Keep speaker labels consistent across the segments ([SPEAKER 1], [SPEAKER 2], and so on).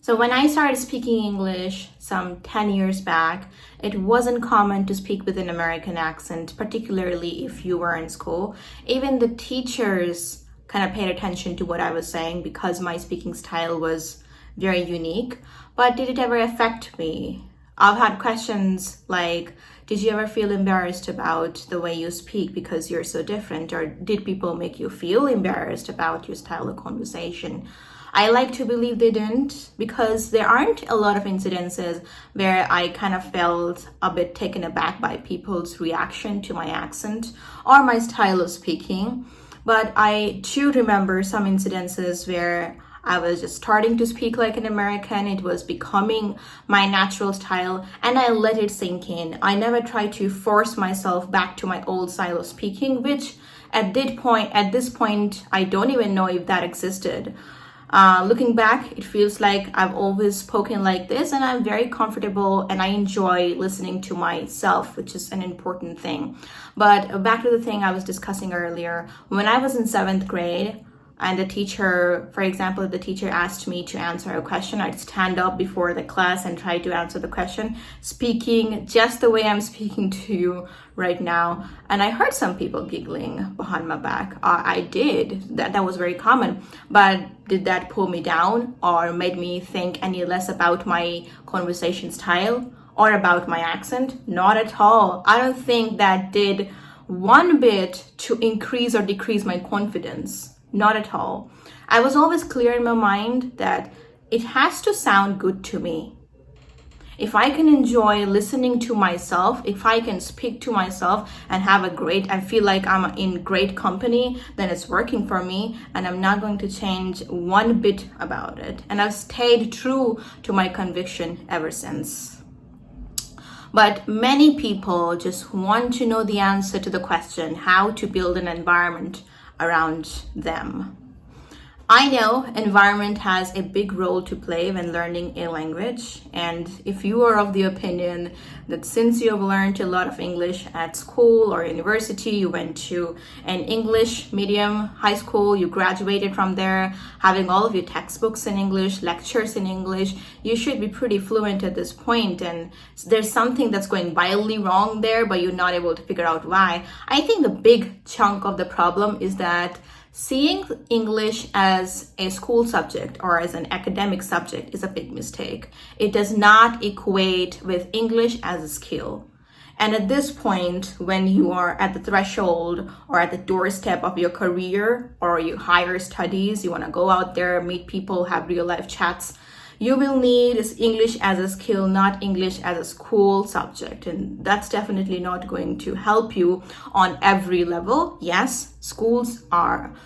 [SPEAKER 1] So when I started speaking English some 10 years back, it wasn't common to speak with an American accent, particularly if you were in school. Even the teachers kind of paid attention to what I was saying because my speaking style was very unique. But did it ever affect me? I've had questions like, did you ever feel embarrassed about the way you speak because you're so different? Or did people make you feel embarrassed about your style of conversation? I like to believe they didn't, because there aren't a lot of incidences where I kind of felt a bit taken aback by people's reaction to my accent or my style of speaking. But I do remember some incidences where I was just starting to speak like an American. It was becoming my natural style and I let it sink in. I never tried to force myself back to my old style of speaking, which at this point, I don't even know if that existed. Looking back, it feels like I've always spoken like this and I'm very comfortable and I enjoy listening to myself, which is an important thing. But back to the thing I was discussing earlier, when I was in 7th grade, and the teacher, for example, if the teacher asked me to answer a question, I'd stand up before the class and try to answer the question, speaking just the way I'm speaking to you right now. And I heard some people giggling behind my back. I did. That was very common. But did that pull me down or made me think any less about my conversation style or about my accent? Not at all. I don't think that did one bit to increase or decrease my confidence. Not at all. I was always clear in my mind that it has to sound good to me. If I can enjoy listening to myself, if I can speak to myself and I feel like I'm in great company, then it's working for me and I'm not going to change one bit about it. And I've stayed true to my conviction ever since. But many people just want to know the answer to the question, how to build an environment around them. I know environment has a big role to play when learning a language, and if you are of the opinion that since you have learned a lot of English at school or university, you went to an English medium high school, you graduated from there, having all of your textbooks in English, lectures in English, you should be pretty fluent at this point, and there's something that's going wildly wrong there, but you're not able to figure out why. I think the big chunk of the problem is that seeing English as a school subject or as an academic subject is a big mistake. It does not equate with English as a skill. And at this point, when you are at the threshold or at the doorstep of your career or your higher studies, you want to go out there, meet people, have real life chats, you will need English as a skill, not English as a school subject. And that's definitely not going to help you on every level. Yes, schools are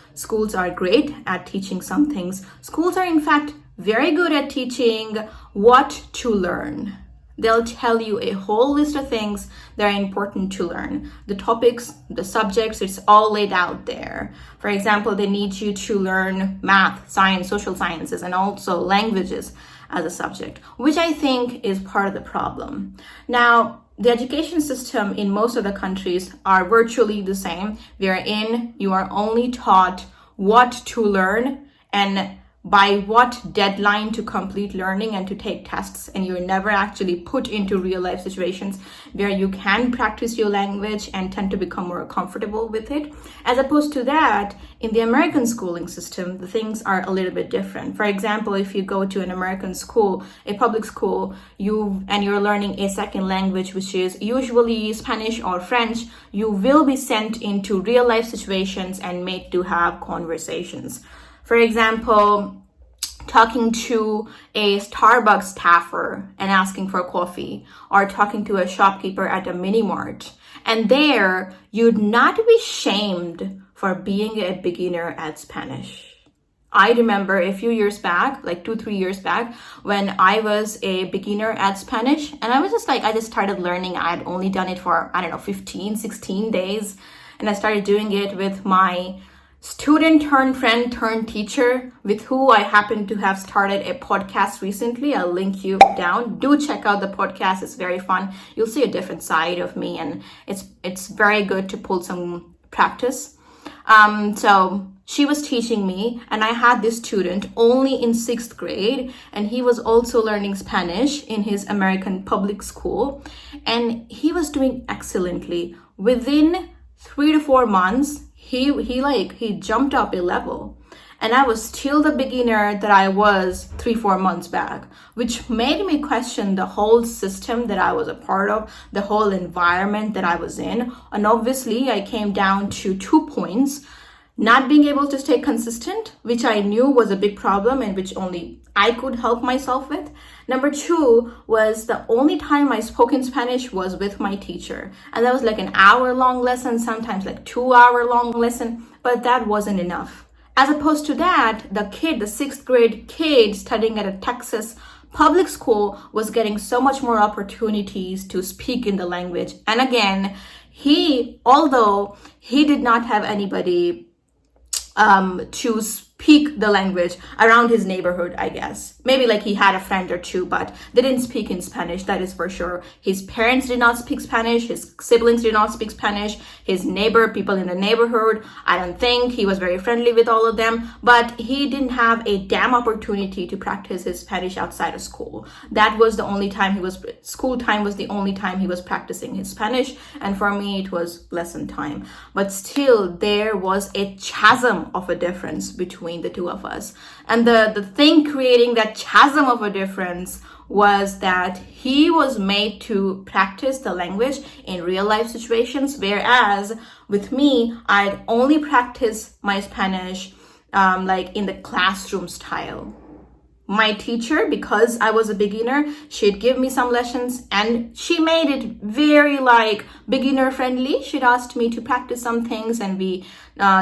[SPEAKER 1] great at teaching some things. Schools are in fact very good at teaching what to learn. They'll tell you a whole list of things that are important to learn. The topics, the subjects, it's all laid out there. For example, they need you to learn math, science, social sciences, and also languages as a subject, which I think is part of the problem. Now, the education system in most of the countries are virtually the same, wherein you are only taught what to learn and by what deadline to complete learning and to take tests, and you're never actually put into real life situations where you can practice your language and tend to become more comfortable with it. As opposed to that, in the American schooling system, the things are a little bit different. For example, if you go to an American school, a public school, you're learning a second language, which is usually Spanish or French, you will be sent into real life situations and made to have conversations. For example, talking to a Starbucks staffer and asking for coffee, or talking to a shopkeeper at a mini mart. And there, you'd not be shamed for being a beginner at Spanish. I remember a few years back, like 2-3 years back, when I was a beginner at Spanish, and I just started learning. I had only done it for, 15, 16 days. And I started doing it with my student turned friend turned teacher, with who I happen to have started a podcast recently. I'll link you down. Do check out the podcast. It's very fun. You'll see a different side of me, and it's very good to pull some practice. So she was teaching me, and I had this student only in 6th grade, and he was also learning Spanish in his American public school, and he was doing excellently. Within 3 to 4 months, he jumped up a level. And I was still the beginner that I was 3, 4 months back, which made me question the whole system that I was a part of, the whole environment that I was in. And obviously, I came down to 2 points: not being able to stay consistent, which I knew was a big problem and which only I could help myself with. Number 2 was the only time I spoke in Spanish was with my teacher. And that was like an hour-long lesson, sometimes like 2-hour-long lesson, but that wasn't enough. As opposed to that, the 6th grade kid studying at a Texas public school was getting so much more opportunities to speak in the language. And again, although he did not have anybody to speak the language around his neighborhood, I guess. Maybe like he had a friend or two, but they didn't speak in Spanish, that is for sure. His parents did not speak Spanish, his siblings did not speak Spanish, his people in the neighborhood, I don't think he was very friendly with all of them, but he didn't have a damn opportunity to practice his Spanish outside of school. That was the only time school time was the only time he was practicing his Spanish, and for me it was lesson time. But still, there was a chasm of a difference between the two of us. And the thing creating that chasm of a difference was that he was made to practice the language in real life situations, whereas with me, I'd only practice my Spanish like in the classroom style. My teacher, because I was a beginner, she'd give me some lessons and she made it very like beginner friendly. She'd asked me to practice some things and we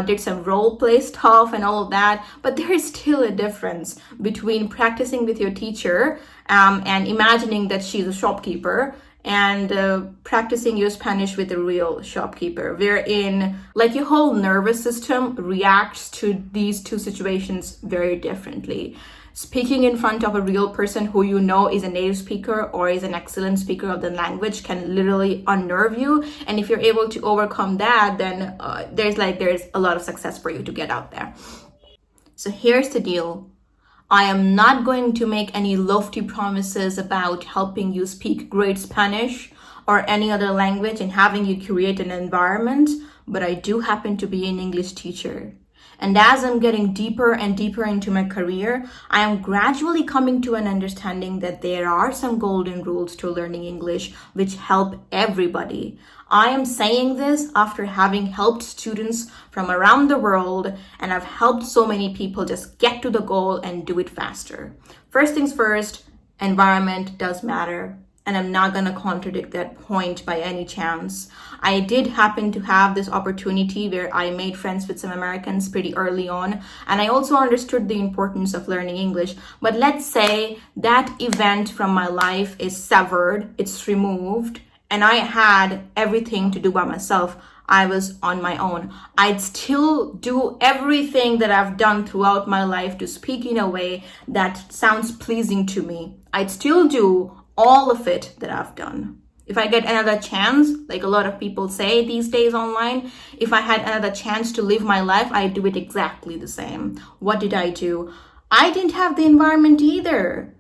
[SPEAKER 1] did some role play stuff and all of that. But there is still a difference between practicing with your teacher and imagining that she's a shopkeeper and practicing your Spanish with a real shopkeeper, wherein like your whole nervous system reacts to these two situations very differently. Speaking in front of a real person who you know is a native speaker or is an excellent speaker of the language can literally unnerve you. And if you're able to overcome that, then there's a lot of success for you to get out there. So here's the deal. I am not going to make any lofty promises about helping you speak great Spanish or any other language and having you create an environment, but I do happen to be an English teacher. And as I'm getting deeper and deeper into my career, I am gradually coming to an understanding that there are some golden rules to learning English which help everybody. I am saying this after having helped students from around the world, and I've helped so many people just get to the goal and do it faster. First things first, environment does matter. And I'm not going to contradict that point by any chance. I did happen to have this opportunity where I made friends with some Americans pretty early on. And I also understood the importance of learning English. But let's say that event from my life is severed, it's removed, and I had everything to do by myself. I was on my own. I'd still do everything that I've done throughout my life to speak in a way that sounds pleasing to me. I'd still do all of it that I've done. If I get another chance, like a lot of people say these days online, if I had another chance to live my life, I'd do it exactly the same. What did I do? I didn't have the environment either.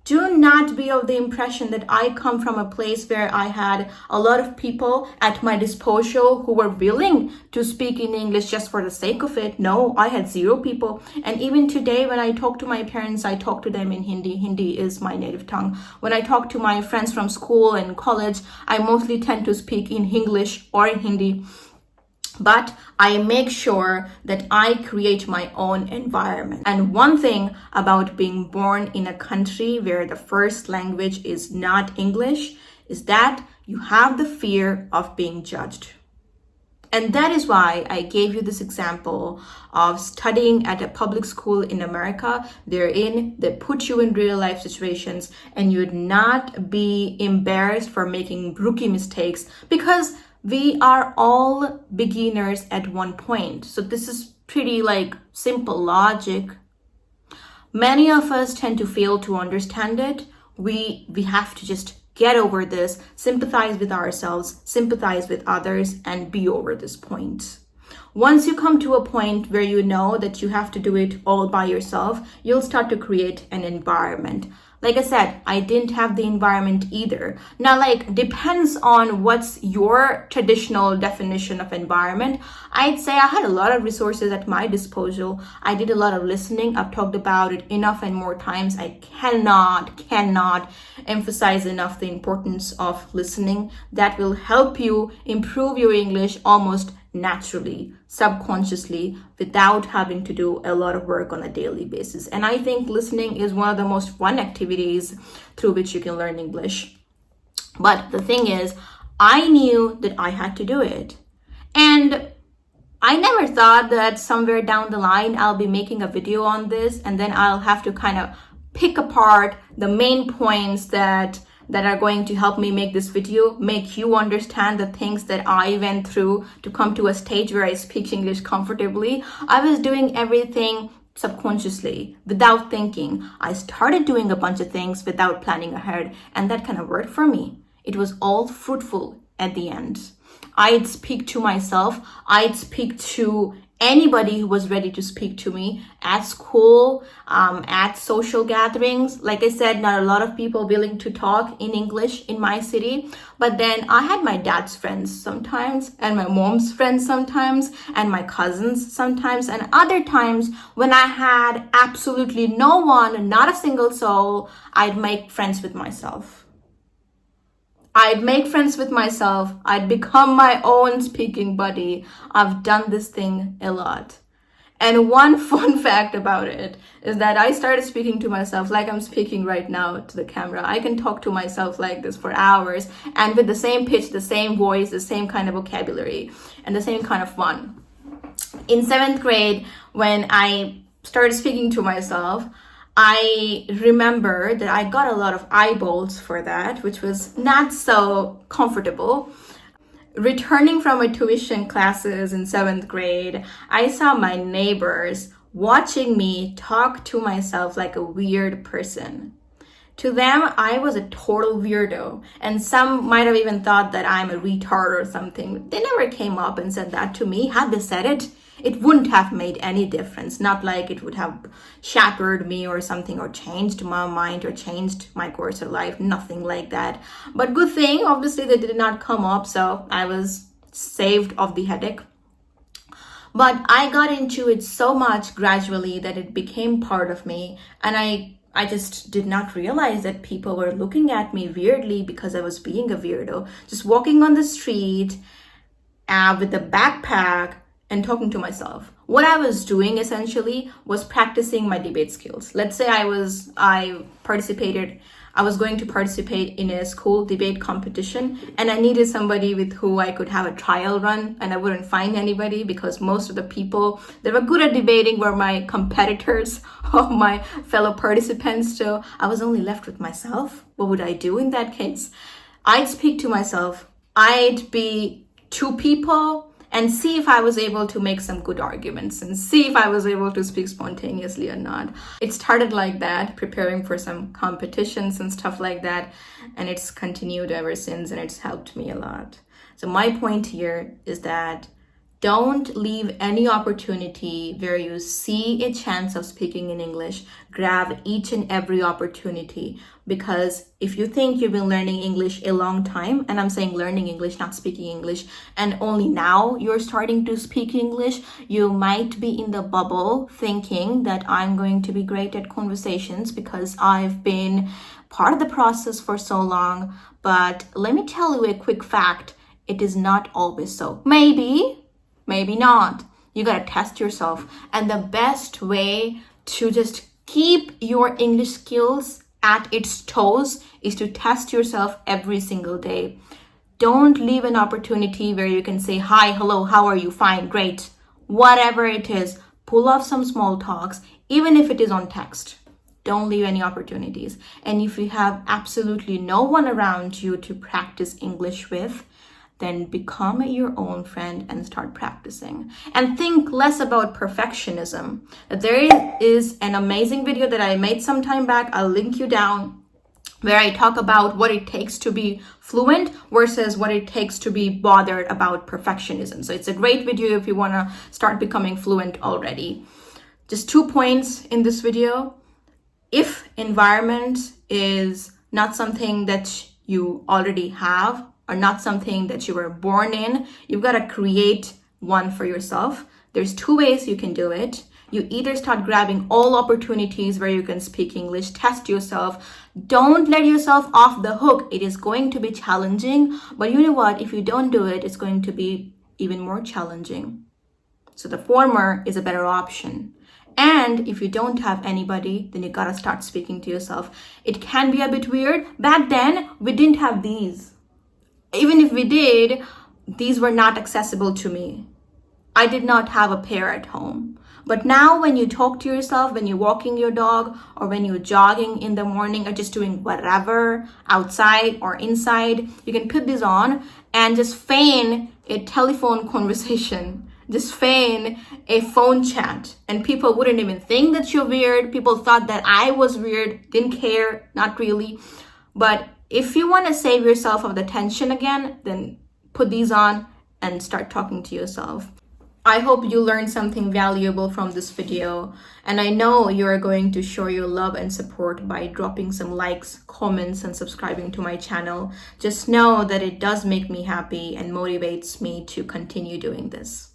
[SPEAKER 1] Do not be of the impression that I come from a place where I had a lot of people at my disposal who were willing to speak in English just for the sake of it. No, I had 0 people. And even today, when I talk to my parents, I talk to them in Hindi. Hindi is my native tongue. When I talk to my friends from school and college, I mostly tend to speak in English or in Hindi. But I make sure that I create my own environment. And one thing about being born in a country where the first language is not English is that you have the fear of being judged. And that is why I gave you this example of studying at a public school in America. They put you in real life situations and you'd not be embarrassed for making rookie mistakes because we are all beginners at one point. So this is pretty like simple logic. Many of us tend to fail to understand it. We have to just get over this, sympathize with ourselves, sympathize with others, and be over this point. Once you come to a point where you know that you have to do it all by yourself, you'll start to create an environment. Like I said, I didn't have the environment either. Now, like, depends on what's your traditional definition of environment. I'd say I had a lot of resources at my disposal. I did a lot of listening. I've talked about it enough and more times. I cannot emphasize enough the importance of listening. That will help you improve your English almost naturally, subconsciously, without having to do a lot of work on a daily basis. And I think listening is one of the most fun activities through which you can learn English. But the thing is, I knew that I had to do it. And I never thought that somewhere down the line I'll be making a video on this and then I'll have to kind of pick apart the main points that are going to help me make this video, make you understand the things that I went through to come to a stage where I speak English comfortably. I was doing everything subconsciously, without thinking. I started doing a bunch of things without planning ahead, and that kind of worked for me. It was all fruitful at the end. I'd speak to myself. I'd speak to anybody who was ready to speak to me at school, at social gatherings. Like I said, not a lot of people willing to talk in English in my city. But then I had my dad's friends sometimes, and my mom's friends sometimes, and my cousins sometimes, and other times when I had absolutely no one, not a single soul, I'd make friends with myself. I'd make friends with myself. I'd become my own speaking buddy. I've done this thing a lot. And one fun fact about it is that I started speaking to myself like I'm speaking right now to the camera. I can talk to myself like this for hours and with the same pitch, the same voice, the same kind of vocabulary, and the same kind of fun. In 7th grade, when I started speaking to myself, I remember that I got a lot of eyeballs for that, which was not so comfortable. Returning from my tuition classes in 7th grade, I saw my neighbors watching me talk to myself like a weird person. To them, I was a total weirdo, and some might have even thought that I'm a retard or something. They never came up and said that to me. Had they said it, it wouldn't have made any difference. Not like it would have shattered me or something, or changed my mind or changed my course of life. Nothing like that. But good thing, obviously, they did not come up, so I was saved of the headache. But I got into it so much gradually that it became part of me, and I just did not realize that people were looking at me weirdly because I was being a weirdo. Just walking on the street with a backpack and talking to myself. What I was doing essentially was practicing my debate skills. Let's say I was going to participate in a school debate competition, and I needed somebody with who I could have a trial run, and I wouldn't find anybody because most of the people that were good at debating were my competitors or my fellow participants. So I was only left with myself. What would I do in that case? I'd speak to myself. I'd be two people and see if I was able to make some good arguments and see if I was able to speak spontaneously or not. It started like that, preparing for some competitions and stuff like that, and it's continued ever since, and it's helped me a lot. So my point here is that don't leave any opportunity where you see a chance of speaking in English. Grab each and every opportunity, because if you think you've been learning English a long time, and I'm saying learning English, not speaking English, and only now you're starting to speak English, you might be in the bubble thinking that I'm going to be great at conversations because I've been part of the process for so long. But let me tell you a quick fact. It is not always so. Maybe not. You gotta test yourself. And the best way to just keep your English skills at its toes is to test yourself every single day. Don't leave an opportunity where you can say, hi, hello, how are you? Fine, great. Whatever it is, pull off some small talks, even if it is on text. Don't leave any opportunities. And if you have absolutely no one around you to practice English with, then become your own friend and start practicing. And think less about perfectionism. There is an amazing video that I made some time back. I'll link you down, where I talk about what it takes to be fluent versus what it takes to be bothered about perfectionism. So it's a great video if you want to start becoming fluent already. Just 2 points in this video. If environment is not something that you already have or not something that you were born in, you've got to create one for yourself. There's 2 ways you can do it. You either start grabbing all opportunities where you can speak English, test yourself. Don't let yourself off the hook. It is going to be challenging, but you know what? If you don't do it, it's going to be even more challenging. So the former is a better option. And if you don't have anybody, then you gotta start speaking to yourself. It can be a bit weird. Back then, we didn't have these. Even if we did, these were not accessible to me. I did not have a pair at home. But now when you talk to yourself, when you're walking your dog or when you're jogging in the morning or just doing whatever outside or inside, you can put this on and just feign a telephone conversation. Just feign a phone chat. And people wouldn't even think that you're weird. People thought that I was weird, didn't care, not really. But if you want to save yourself of the tension again, then put these on and start talking to yourself. I hope you learned something valuable from this video, and I know you are going to show your love and support by dropping some likes, comments, and subscribing to my channel. Just know that it does make me happy and motivates me to continue doing this.